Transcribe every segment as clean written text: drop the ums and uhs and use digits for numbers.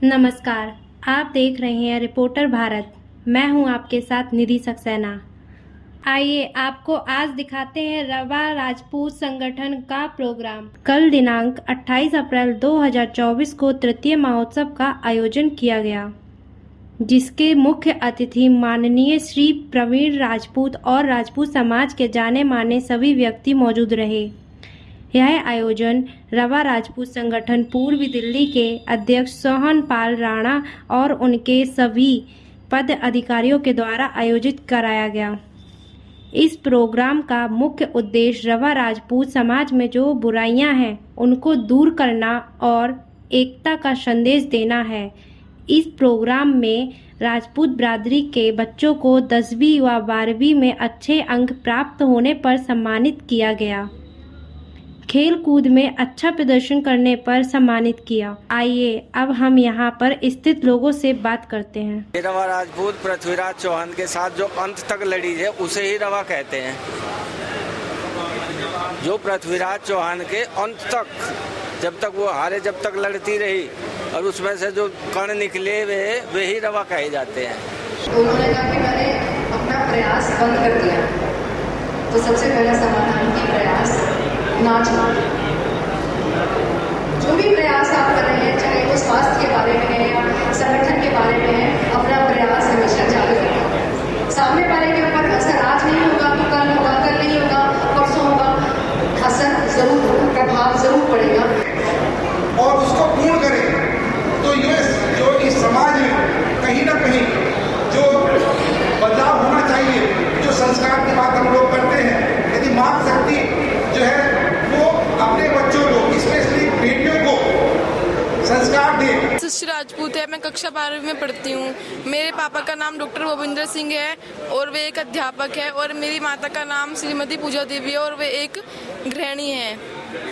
नमस्कार, आप देख रहे हैं रिपोर्टर भारत। मैं हूं आपके साथ निधि सक्सेना। आइए आपको आज दिखाते हैं रवा राजपूत संगठन का प्रोग्राम। कल दिनांक 28 अप्रैल 2024 को तृतीय महोत्सव का आयोजन किया गया, जिसके मुख्य अतिथि माननीय श्री प्रवीण राजपूत और राजपूत समाज के जाने माने सभी व्यक्ति मौजूद रहे। यह आयोजन रवा राजपूत संगठन पूर्वी दिल्ली के अध्यक्ष सोहन पाल राणा और उनके सभी पद अधिकारियों के द्वारा आयोजित कराया गया। इस प्रोग्राम का मुख्य उद्देश्य रवा राजपूत समाज में जो बुराइयां हैं उनको दूर करना और एकता का संदेश देना है। इस प्रोग्राम में राजपूत बिरादरी के बच्चों को 10वीं व 12वीं में अच्छे अंक प्राप्त होने पर सम्मानित किया गया। खेल कूद में अच्छा प्रदर्शन करने पर सम्मानित किया। आइए अब हम यहाँ पर स्थित लोगों से बात करते हैं। रवा राजपूत पृथ्वीराज चौहान के साथ जो अंत तक लड़ी है उसे ही रवा कहते हैं। जो पृथ्वीराज चौहान के अंत तक, जब तक वो हारे, जब तक लड़ती रही और उसमें से जो कण निकले वे ही रवा कहे जाते हैं। उन्होंने कहा कि मैंने अपना प्रयास बंद कर दिया, तो सबसे पहला समाधान की प्रयास ना छोड़ें। जो भी प्रयास आप कर रहे हैं, चाहे वो स्वास्थ्य के बारे में है या संगठन के बारे में है, अपना प्रयास हमेशा चालू रखें। सामने वाले के ऊपर असर आज नहीं होगा तो कल होगा, कल नहीं होगा परसों होगा, असर जरूर होगा, प्रभाव जरूर पड़ेगा और उसको पूर्ण करें। तो ये जो इस समाज में कहीं ना कहीं जो बदलाव होना चाहिए, जो संस्कार की बात हम लोग करते हैं, यदि माँ शक्ति जो है वो अपने बच्चों को, स्पेशली बेटियों को संस्कार दे। श्री राजपूत है, मैं कक्षा 12वीं में पढ़ती हूँ। मेरे पापा का नाम डॉक्टर भूपेंद्र सिंह है और वे एक अध्यापक है, और मेरी माता का नाम श्रीमती पूजा देवी है और वे एक गृहिणी है।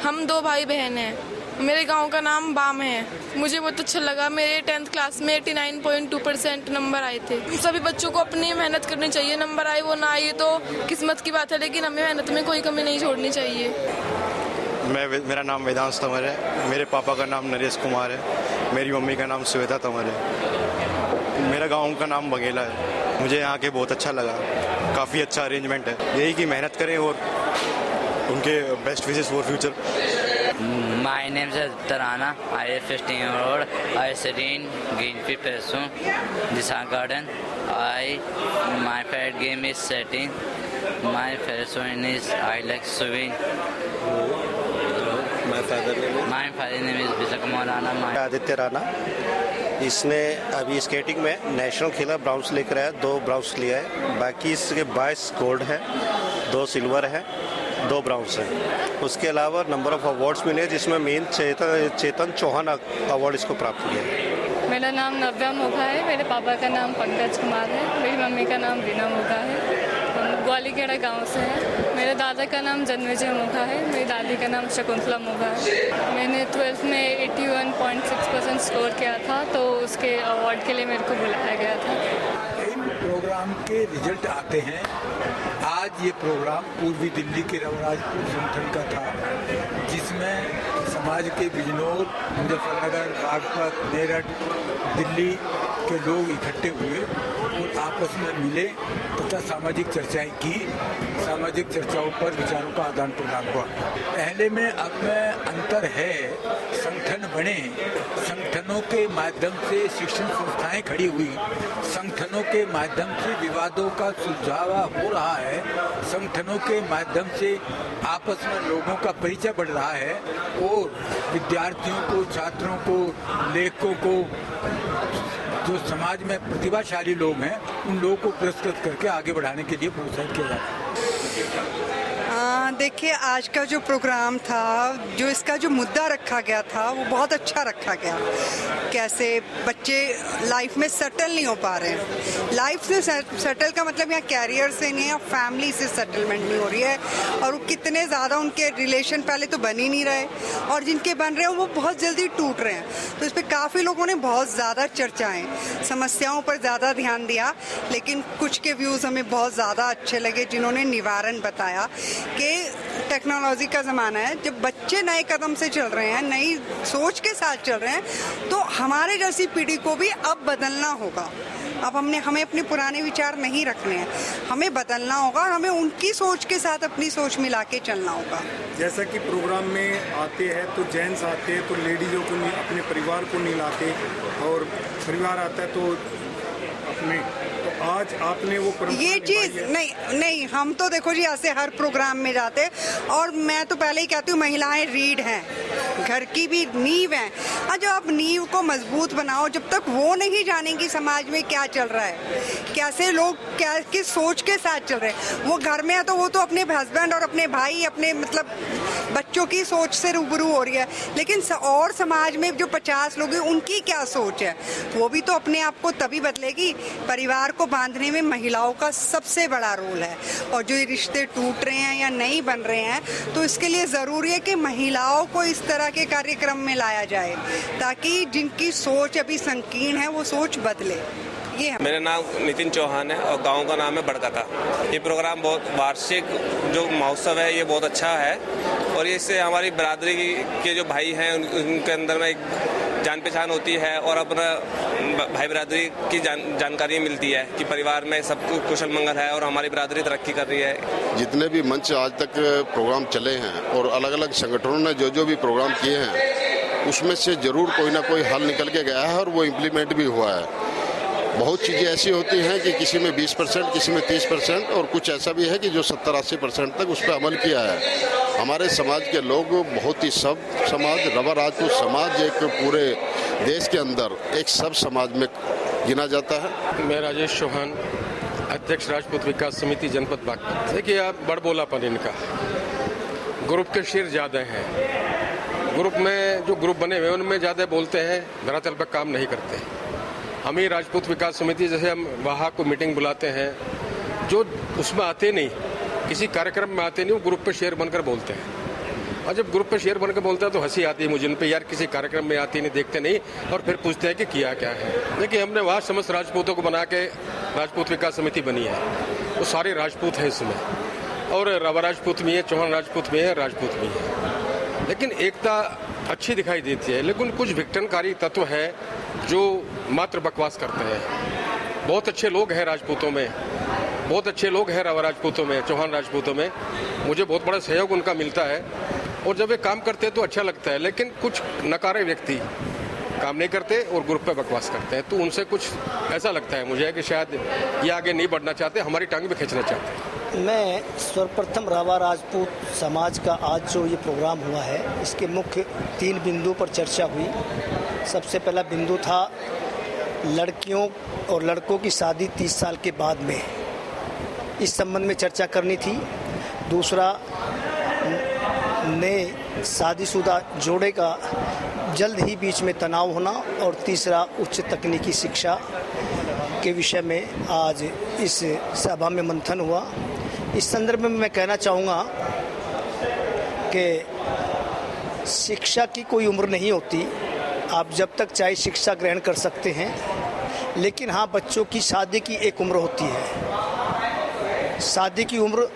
हम 2 भाई बहन हैं। मेरे गांव का नाम बाम है। मुझे बहुत अच्छा लगा। मेरे 10th क्लास में 89.2% नंबर आए थे। सभी बच्चों को अपनी मेहनत करनी चाहिए। नंबर आए वो ना आए तो किस्मत की बात है, लेकिन हमें मेहनत में कोई कमी नहीं छोड़नी चाहिए। मेरा नाम वेदांश तंवर है। मेरे पापा का नाम नरेश कुमार है। मेरी मम्मी का नाम श्वेता तंवर है। मेरा गांव का नाम बघेला है। मुझे यहाँ के बहुत अच्छा लगा। काफ़ी अच्छा अरेंजमेंट है। यही कि मेहनत करें और उनके best wishes for future. My name is Tarana. I am 15 years old. I study in Greenfield Presso, Dishan Garden. My favorite game is setting. My favorite one is I like swimming. My father name is Bishakumar Rana. Aditya Rana. इसने अभी skating में national खेला, browns लेकर आया, 2 browns लिया है। बाकी इसके 22 गोल्ड है, 2 सिल्वर है, 2 ब्राउन्स है। उसके अलावा नंबर ऑफ अवार्ड्स मिले, जिसमें मेन चेतन चौहान अवार्ड इसको प्राप्त किया है। मेरा नाम नव्या मोघा है। मेरे पापा का नाम पंकज कुमार है। मेरी मम्मी का नाम रीना मोघा है। हम ग्वालीखेड़ा गांव से हैं। मेरे दादा का नाम जन्मजय मोघा है। मेरी दादी का नाम शकुंतला मोघा है। मैंने 12th में 81.6% स्कोर किया था, तो उसके अवार्ड के लिए मेरे को बुलाया गया था। इन प्रोग्राम के रिजल्ट आते हैं। आज ये प्रोग्राम पूर्वी दिल्ली के रवा राजपूत संगठन का था, जिसमें समाज के बिजनौर, मुजफ्फरनगर, बागपत, मेरठ, दिल्ली के लोग इकट्ठे हुए और आपस में मिले तथा सामाजिक चर्चाएं की। सामाजिक चर्चाओं पर विचारों का आदान प्रदान हुआ। पहले में अब में अंतर है। संगठन बने, संगठनों के माध्यम से शिक्षण संस्थाएं खड़ी हुई, संगठनों के माध्यम से विवादों का सुलझावा हो रहा है, संगठनों के माध्यम से आपस में लोगों का परिचय बढ़ रहा है और विद्यार्थियों को, छात्रों को, लेखकों को, जो समाज में प्रतिभाशाली लोग हैं, उन लोगों को पुरस्कृत करके आगे बढ़ाने के लिए प्रोत्साहित किया जाता है। देखिए, आज का जो प्रोग्राम था, जो इसका जो मुद्दा रखा गया था, वो बहुत अच्छा रखा गया। कैसे बच्चे लाइफ में सेटल नहीं हो पा रहे हैं। लाइफ से सेटल का मतलब यहाँ कैरियर से नहीं है, फैमिली से सेटलमेंट नहीं हो रही है, और वो कितने ज़्यादा उनके रिलेशन पहले तो बन ही नहीं रहे, और जिनके बन रहे हैं वो बहुत जल्दी टूट रहे हैं। तो इस पर काफ़ी लोगों ने बहुत ज़्यादा चर्चाएँ, समस्याओं पर ज़्यादा ध्यान दिया, लेकिन कुछ के व्यूज़ हमें बहुत ज़्यादा अच्छे लगे, जिन्होंने निवारण बताया कि ये टेक्नोलॉजी का ज़माना है, जब बच्चे नए कदम से चल रहे हैं, नई सोच के साथ चल रहे हैं, तो हमारे जैसी पीढ़ी को भी अब बदलना होगा। अब हमें अपने पुराने विचार नहीं रखने हैं, हमें बदलना होगा, हमें उनकी सोच के साथ अपनी सोच मिला के चलना होगा। जैसा कि प्रोग्राम में आते हैं तो जेंट्स आते हैं तो लेडीज़ों को नहीं, अपने परिवार को नहीं लाते, और परिवार आता है तो अपने, तो आज आपने वो ये चीज़ नहीं, हम तो देखो जी ऐसे हर प्रोग्राम में जाते हैं, और मैं तो पहले ही कहती हूँ महिलाएं रीढ़ हैं, घर की भी नींव हैं। और जब आप नींव को मजबूत बनाओ, जब तक वो नहीं जानेंगी समाज में क्या चल रहा है, कैसे लोग क्या किस सोच के साथ चल रहे हैं, वो घर में है तो वो तो अपने हस्बैंड और अपने भाई, अपने मतलब बच्चों की सोच से रूबरू हो रही है, लेकिन और समाज में जो 50 लोग हैं उनकी क्या सोच है, वो भी तो अपने आप को तभी बदलेगी। परिवार को बांधने में महिलाओं का सबसे बड़ा रोल है, और जो ये रिश्ते टूट रहे हैं या नहीं बन रहे हैं, तो इसके लिए ज़रूरी है कि महिलाओं को इस तरह के कार्यक्रम में लाया जाए, ताकि जिनकी सोच अभी संकीर्ण है वो सोच बदले। मेरा नाम नितिन चौहान है और गांव का नाम है बड़कता। ये प्रोग्राम बहुत वार्षिक जो महोत्सव है ये बहुत अच्छा है, और इससे हमारी बरादरी के जो भाई हैं उनके अंदर में एक जान पहचान होती है, और अपना भाई बरादरी की जानकारी मिलती है कि परिवार में सब कुशल मंगल है और हमारी बरादरी तरक्की कर रही है। जितने भी मंच आज तक प्रोग्राम चले हैं और अलग अलग संगठनों ने जो भी प्रोग्राम किए हैं, उसमें से जरूर कोई ना कोई हल निकल के गया है और वो इम्प्लीमेंट भी हुआ है। बहुत चीज़ें ऐसी होती हैं कि किसी में 20%, किसी में 30%, और कुछ ऐसा भी है कि जो 70-80% तक उस पर अमल किया है। हमारे समाज के लोग बहुत ही सब समाज, रवा राजपूत समाज एक पूरे देश के अंदर एक सब समाज में गिना जाता है। मैं राजेश चौहान, अध्यक्ष राजपूत विकास समिति जनपद बागपत। देखिए, आप बड़बोलापन इनका, ग्रुप के शेर ज़्यादा हैं, ग्रुप में जो ग्रुप बने हुए उनमें ज़्यादा बोलते हैं, धरातल पर काम नहीं करते। हम ही राजपूत विकास समिति जैसे हम वहाँ को मीटिंग बुलाते हैं, जो उसमें आते नहीं, किसी कार्यक्रम में आते नहीं, वो ग्रुप पे शेयर बनकर बोलते हैं। और जब ग्रुप पे शेयर बनकर बोलते हैं तो हंसी आती है मुझे उन पे, यार किसी कार्यक्रम में आते नहीं, देखते नहीं, और फिर पूछते हैं कि किया क्या है। देखिए, हमने वहाँ समस्त राजपूतों को बना के राजपूत विकास समिति बनी है, वो सारे राजपूत हैं इसमें, और रवा राजपूत भी है, चौहान राजपूत भी है, राजपूत भी है, लेकिन एकता अच्छी दिखाई देती है। लेकिन कुछ विघटनकारी तत्व है जो मात्र बकवास करते हैं। बहुत अच्छे लोग हैं राजपूतों में, बहुत अच्छे लोग हैं रवा राजपूतों में, चौहान राजपूतों में, मुझे बहुत बड़ा सहयोग उनका मिलता है, और जब वे काम करते हैं तो अच्छा लगता है। लेकिन कुछ नकारे व्यक्ति काम नहीं करते और ग्रुप पे बकवास करते हैं, तो उनसे कुछ ऐसा लगता है मुझे कि शायद ये आगे नहीं बढ़ना चाहते, हमारी टांग भी खींचना चाहते हैं। मैं सर्वप्रथम रवा राजपूत समाज का आज जो ये प्रोग्राम हुआ है, इसके मुख्य 3 बिंदु पर चर्चा हुई। सबसे पहला बिंदु था लड़कियों और लड़कों की शादी 30 साल के बाद में, इस संबंध में चर्चा करनी थी। दूसरा, नए शादीशुदा जोड़े का जल्द ही बीच में तनाव होना, और तीसरा उच्च तकनीकी शिक्षा के विषय में आज इस सभा में मंथन हुआ। इस संदर्भ में मैं कहना चाहूँगा कि शिक्षा की कोई उम्र नहीं होती, आप जब तक चाहे शिक्षा ग्रहण कर सकते हैं, लेकिन हाँ, बच्चों की शादी की एक उम्र होती है। शादी की उम्र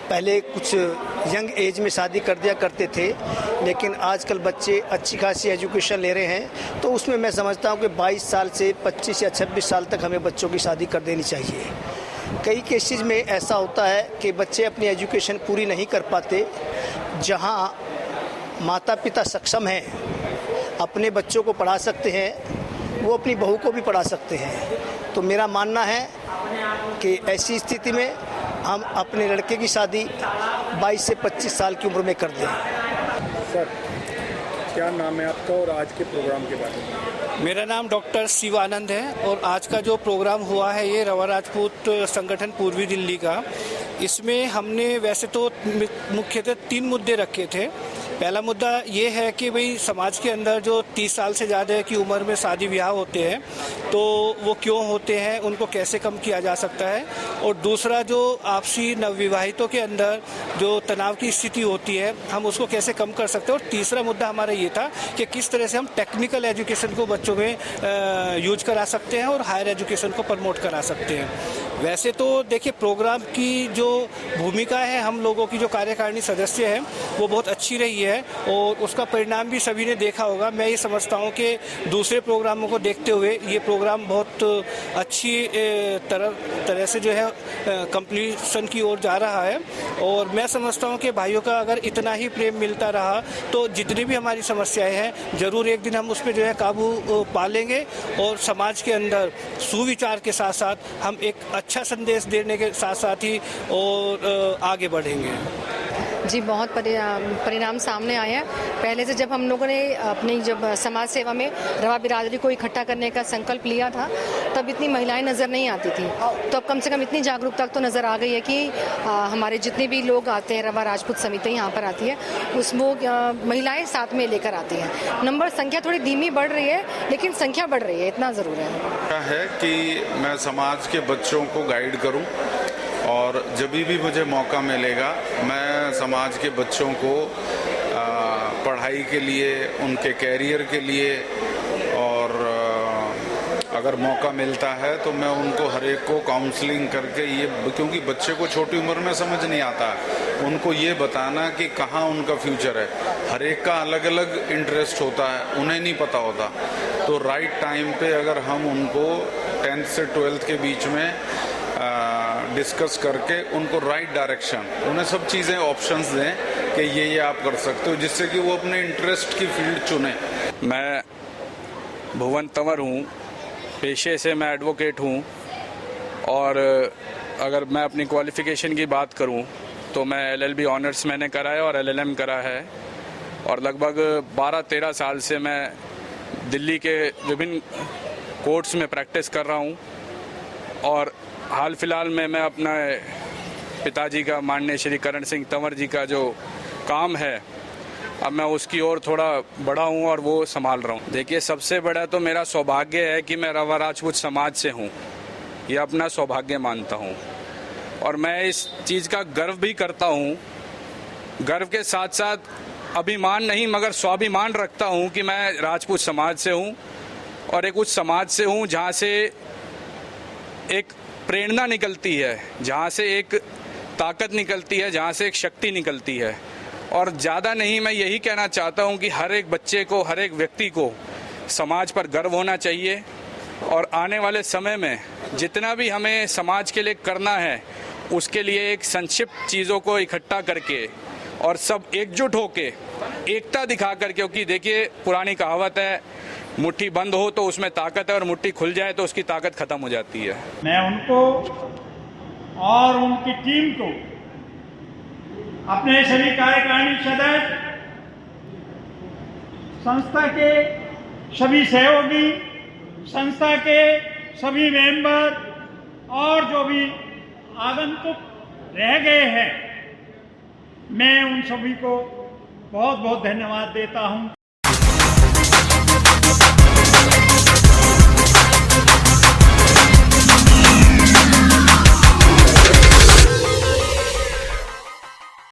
पहले कुछ यंग एज में शादी कर दिया करते थे, लेकिन आजकल बच्चे अच्छी खासी एजुकेशन ले रहे हैं, तो उसमें मैं समझता हूँ कि 22 साल से 25 या 26 साल तक हमें बच्चों की शादी कर देनी चाहिए। कई केसेस में ऐसा होता है कि बच्चे अपनी एजुकेशन पूरी नहीं कर पाते, जहाँ माता पिता सक्षम हैं, अपने बच्चों को पढ़ा सकते हैं, वो अपनी बहू को भी पढ़ा सकते हैं। तो मेरा मानना है कि ऐसी स्थिति में हम अपने लड़के की शादी 22 से 25 साल की उम्र में कर दें। सर, क्या नाम है आपका और आज के प्रोग्राम के बारे में? मेरा नाम डॉक्टर शिवानंद है, और आज का जो प्रोग्राम हुआ है ये रवा राजपूत संगठन पूर्वी दिल्ली का, इसमें हमने वैसे तो मुख्यतः 3 मुद्दे रखे थे। पहला मुद्दा ये है कि भाई समाज के अंदर जो 30 साल से ज़्यादा की उम्र में शादी ब्याह होते हैं तो वो क्यों होते हैं, उनको कैसे कम किया जा सकता है। और दूसरा जो आपसी नवविवाहितों के अंदर जो तनाव की स्थिति होती है हम उसको कैसे कम कर सकते हैं। और तीसरा मुद्दा हमारा ये था कि किस तरह से हम टेक्निकल एजुकेशन को बच्चों में यूज करा सकते हैं और हायर एजुकेशन को प्रमोट करा सकते हैं। वैसे तो देखिए प्रोग्राम की जो भूमिका है, हम लोगों की जो कार्यकारिणी सदस्य हैं वो बहुत अच्छी रही है और उसका परिणाम भी सभी ने देखा होगा। मैं ये समझता हूँ कि दूसरे प्रोग्रामों को देखते हुए ये प्रोग्राम बहुत अच्छी तरह से जो है कंप्लीशन की ओर जा रहा है। और मैं समझता हूँ कि भाइयों का अगर इतना ही प्रेम मिलता रहा तो जितनी भी हमारी समस्याएं हैं ज़रूर एक दिन हम उस पर जो है काबू पा लेंगे और समाज के अंदर सुविचार के साथ साथ हम एक अच्छा संदेश देने के साथ साथ ही और आगे बढ़ेंगे। जी, बहुत परिणाम सामने आए हैं। पहले से जब हम लोगों ने अपनी जब समाज सेवा में रवा बिरादरी को इकट्ठा करने का संकल्प लिया था तब इतनी महिलाएं नज़र नहीं आती थी, तो अब कम से कम इतनी जागरूकता तो नज़र आ गई है कि हमारे जितने भी लोग आते हैं, रवा राजपूत समिति यहाँ पर आती है, उसमें महिलाएं साथ में लेकर आती हैं। नंबर संख्या थोड़ी धीमी बढ़ रही है लेकिन संख्या बढ़ रही है, इतना ज़रूर है कि मैं समाज के बच्चों को गाइड करूं और जब भी मुझे मौका मिलेगा मैं समाज के बच्चों को पढ़ाई के लिए, उनके कैरियर के लिए और अगर मौका मिलता है तो मैं उनको हर एक को काउंसलिंग करके ये, क्योंकि बच्चे को छोटी उम्र में समझ नहीं आता, उनको ये बताना कि कहाँ उनका फ्यूचर है। हर एक का अलग अलग इंटरेस्ट होता है, उन्हें नहीं पता होता, तो राइट टाइम पे अगर हम उनको 10th से 12th के बीच में डिस्कस करके उनको राइट डायरेक्शन, उन्हें सब चीज़ें ऑप्शंस दें कि ये आप कर सकते हो, जिससे कि वो अपने इंटरेस्ट की फील्ड चुने। मैं भुवन तंवर हूँ, पेशे से मैं एडवोकेट हूँ और अगर मैं अपनी क्वालिफ़िकेशन की बात करूँ तो मैं LLB ऑनर्स मैंने करा है और LLM करा है और लगभग 12-13 साल से मैं दिल्ली के विभिन्न कोर्ट्स में प्रैक्टिस कर रहा हूँ। और हाल फिलहाल में मैं अपना पिताजी का, माननीय श्री करण सिंह तंवर जी का जो काम है, अब मैं उसकी ओर थोड़ा बड़ा हूँ और वो संभाल रहा हूँ। देखिए, सबसे बड़ा तो मेरा सौभाग्य है कि मैं रवा राजपूत समाज से हूँ, ये अपना सौभाग्य मानता हूँ और मैं इस चीज़ का गर्व भी करता हूँ। गर्व के साथ साथ अभिमान नहीं मगर स्वाभिमान रखता हूँ कि मैं राजपूत समाज से हूँ और एक उस समाज से हूँ जहाँ से एक प्रेरणा निकलती है, जहाँ से एक ताकत निकलती है, जहाँ से एक शक्ति निकलती है। और ज़्यादा नहीं, मैं यही कहना चाहता हूँ कि हर एक बच्चे को, हर एक व्यक्ति को समाज पर गर्व होना चाहिए और आने वाले समय में जितना भी हमें समाज के लिए करना है उसके लिए एक संक्षिप्त चीज़ों को इकट्ठा करके और सब एकजुट होके एकता दिखा कर, क्योंकि देखिए पुरानी कहावत है, मुट्ठी बंद हो तो उसमें ताकत है और मुट्ठी खुल जाए तो उसकी ताकत खत्म हो जाती है। मैं उनको और उनकी टीम को, अपने सभी कार्यकारिणी सदस्य, संस्था के सभी सहयोगी, संस्था के सभी मेंबर और जो भी आगंतुक रह गए हैं, मैं उन सभी को बहुत बहुत धन्यवाद देता हूं।